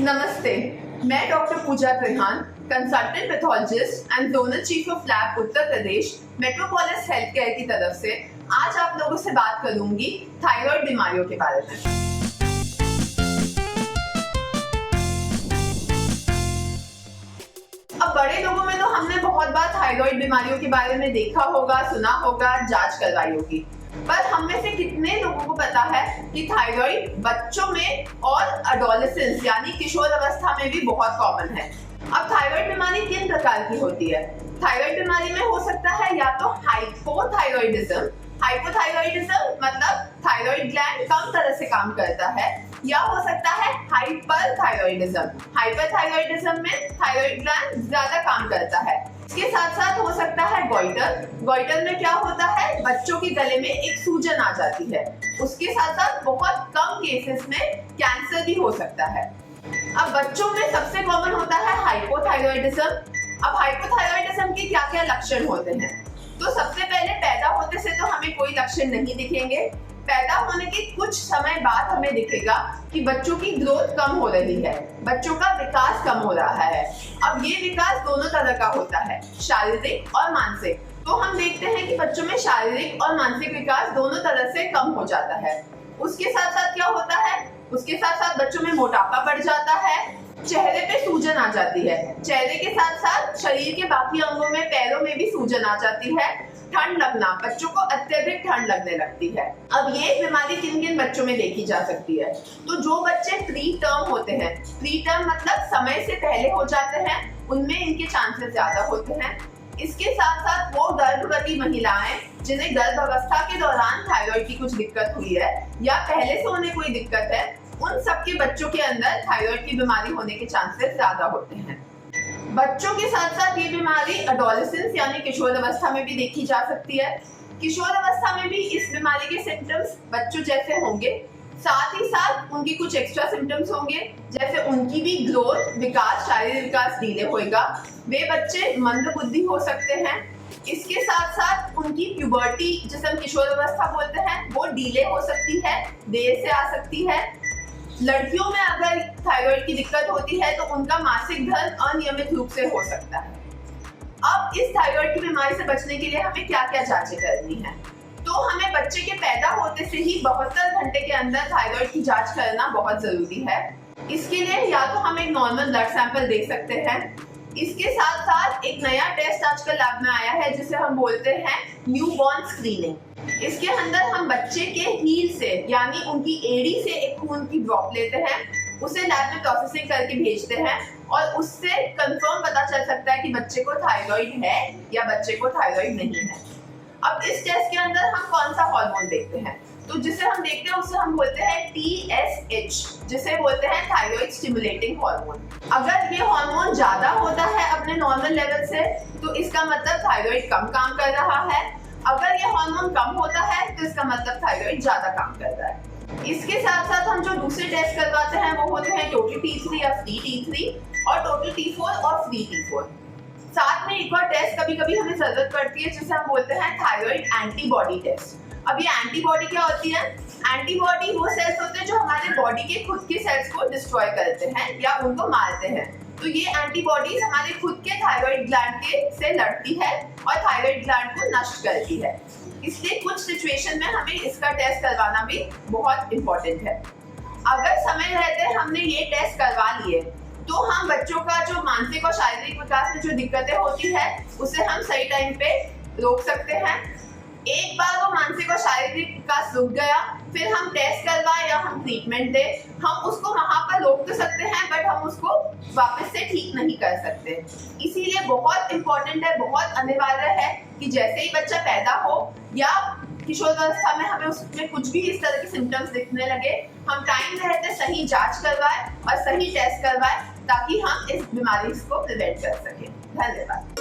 नमस्ते, मैं doctor Pooja Trihan, consultant pathologist and zonal chief of lab Uttar Pradesh, Metropolis health care की तरफ से आज आप लोगों से बात करूंगी थायराइड बीमारियों के बारे में। अब बड़े लोगों में तो हमने बहुत बार थायराइड बीमारियों के बारे में देखा होगा, सुना होगा, जांच करवाई होगी, पर हम में से कितने लोगों को पता है कि थायराइड बच्चों में और एडोलेसेंस यानी किशोर अवस्था में भी बहुत कॉमन है। अब थायराइड बीमारी किन प्रकार की होती है? थायराइड बीमारी में हो सकता है या तो हाइपोथायराइडिज्म, मतलब थायराइड ग्लैंड कम तरह से काम करता है, या हो सकता है हाइपरथायराइडिज्म में थायराइड ग्लैंड ज्यादा काम करता है। इसके साथ साथ हो सकता है गोइटर में क्या होता है, बच्चों के गले में एक सूजन आ जाती है। उसके साथ साथ बहुत कम केसेस में कैंसर भी हो सकता है। अब बच्चों में सबसे कॉमन होता है हाइपोथायराइडिज्म। अब हाइपोथायराइडिज्म के क्या क्या लक्षण होते हैं? तो सबसे पहले पैदा होते से तो हमें कोई लक्षण नहीं दिखेंगे। पैदा होने के कुछ समय बाद हमें दिखेगा कि बच्चों की ग्रोथ कम हो रही है, बच्चों का विकास कम हो रहा है। अब ये विकास दोनों तरह का होता है, शारीरिक और मानसिक। तो हम देखते हैं कि बच्चों में शारीरिक और मानसिक विकास दोनों तरह से कम हो जाता है। उसके साथ साथ क्या होता है? उसके साथ साथ बच्चों में मोटापा बढ़ जाता है, चेहरे पे सूजन आ जाती है, चेहरे के साथ साथ शरीर के बाकी अंगों में, पैरों में भी सूजन आ जाती है, ठंड लगना, बच्चों को अत्यधिक ठंड लगने लगती है। अब ये बीमारी किन किन बच्चों में देखी जा सकती है? तो जो बच्चे प्री टर्म होते हैं, प्री टर्म मतलब समय से पहले हो जाते हैं, उनमें इनके चांसेस ज्यादा होते हैं। इसके साथ साथ वो गर्भवती महिलाएं जिन्हें गर्भावस्था के दौरान थायराइड की कुछ दिक्कत हुई है या पहले से उन्हें कोई दिक्कत है, उन सबके बच्चों के अंदर थायराइड की बीमारी होने के चांसेस ज्यादा होते हैं। बच्चों के साथ साथ ये बीमारी एडोलेसेंस यानी किशोर अवस्था में भी देखी जा सकती है। किशोर अवस्था में भी इस बीमारी के सिम्टम्स बच्चों जैसे होंगे, साथ ही साथ उनकी कुछ एक्स्ट्रा सिम्टम्स होंगे, जैसे उनकी भी ग्रोथ, विकास, शारीरिक विकास धीरे होगा, वे बच्चे मंदबुद्धि हो सकते हैं। इसके साथ साथ उनकी प्यूबर्टी, जिसे हम किशोर अवस्था बोलते हैं, वो डिले हो सकती है, देर से आ सकती है। लड़कियों में अगर थायराइड की दिक्कत होती है तो उनका मासिक धर्म अनियमित रूप से हो सकता है। अब इस थायराइड की बीमारी से बचने के लिए हमें क्या क्या जांचें करनी है? तो हमें बच्चे के पैदा होते से ही 72 घंटे के अंदर थायराइड की जांच करना बहुत जरूरी है। इसके लिए या तो हम एक नॉर्मल ब्लड सैंपल दे सकते हैं। इसके साथ साथ एक नया टेस्ट आजकल लैब में आया है जिसे हम बोलते हैं न्यूबॉर्न स्क्रीनिंग। इसके अंदर हम बच्चे के हील से यानी उनकी एड़ी से एक खून की ड्रॉप लेते हैं, उसे लैब में प्रोसेसिंग करके भेजते हैं और उससे कंफर्म पता चल सकता है कि बच्चे को थायराइड है या बच्चे को थायराइड नहीं है। अब इस टेस्ट के अंदर हम कौन सा हार्मोन देखते हैं? तो जिसे हम देखते हैं उसे हम बोलते हैं TSH, जिसे बोलते हैं थायराइड स्टिमुलेटिंग हार्मोन। अगर ये हार्मोन ज्यादा होता है अपने नॉर्मल लेवल से तो इसका मतलब थायराइड कम काम कर रहा है। अगर ये हार्मोन कम होता है तो इसका मतलब थायराइड ज्यादा काम कर रहा है। इसके साथ साथ हम जो दूसरे टेस्ट करवाते हैं वो होते हैं टोटल T3 या फ्री T3 और टोटल T4 और फ्री T4। साथ में एक और टेस्ट कभी कभी हमें जरूरत पड़ती है जिसे हम बोलते हैं थायराइड एंटीबॉडी टेस्ट। अब ये एंटीबॉडी क्या होती है? एंटीबॉडी वो सेल्स होते हैं जो हमारे बॉडी के खुद के सेल्स को डिस्ट्रॉय करते हैं या उनको मारते हैं। तो ये एंटीबॉडीज हमारे खुद के थायराइड ग्लैंड के से लड़ती है और थायराइड ग्लैंड को नष्ट करती है। इसलिए कुछ सिचुएशन में हमें इसका टेस्ट करवाना भी बहुत इंपॉर्टेंट है। अगर समय रहते हमने ये टेस्ट करवा लिए तो हम बच्चों का जो मानसिक और शारीरिक विकास में जो दिक्कतें होती है उसे हम सही टाइम पे रोक सकते हैं। एक बार वो मानसिक और शारीरिक विकास रुक गया, फिर हम टेस्ट करवाएं या हम ट्रीटमेंट दें, हम उसको वहां पर रोक तो सकते हैं बट हम उसको वापस से ठीक नहीं कर सकते। इसीलिए बहुत इंपॉर्टेंट है, बहुत अनिवार्य है कि जैसे ही बच्चा पैदा हो या किशोरावस्था में हमें उसमें कुछ भी इस तरह के सिम्टम्स दिखने लगे, हम टाइम रहते सही जांच करवाएं और सही टेस्ट करवाएं ताकि हम इस बीमारी को प्रिवेंट कर सकें। धन्यवाद।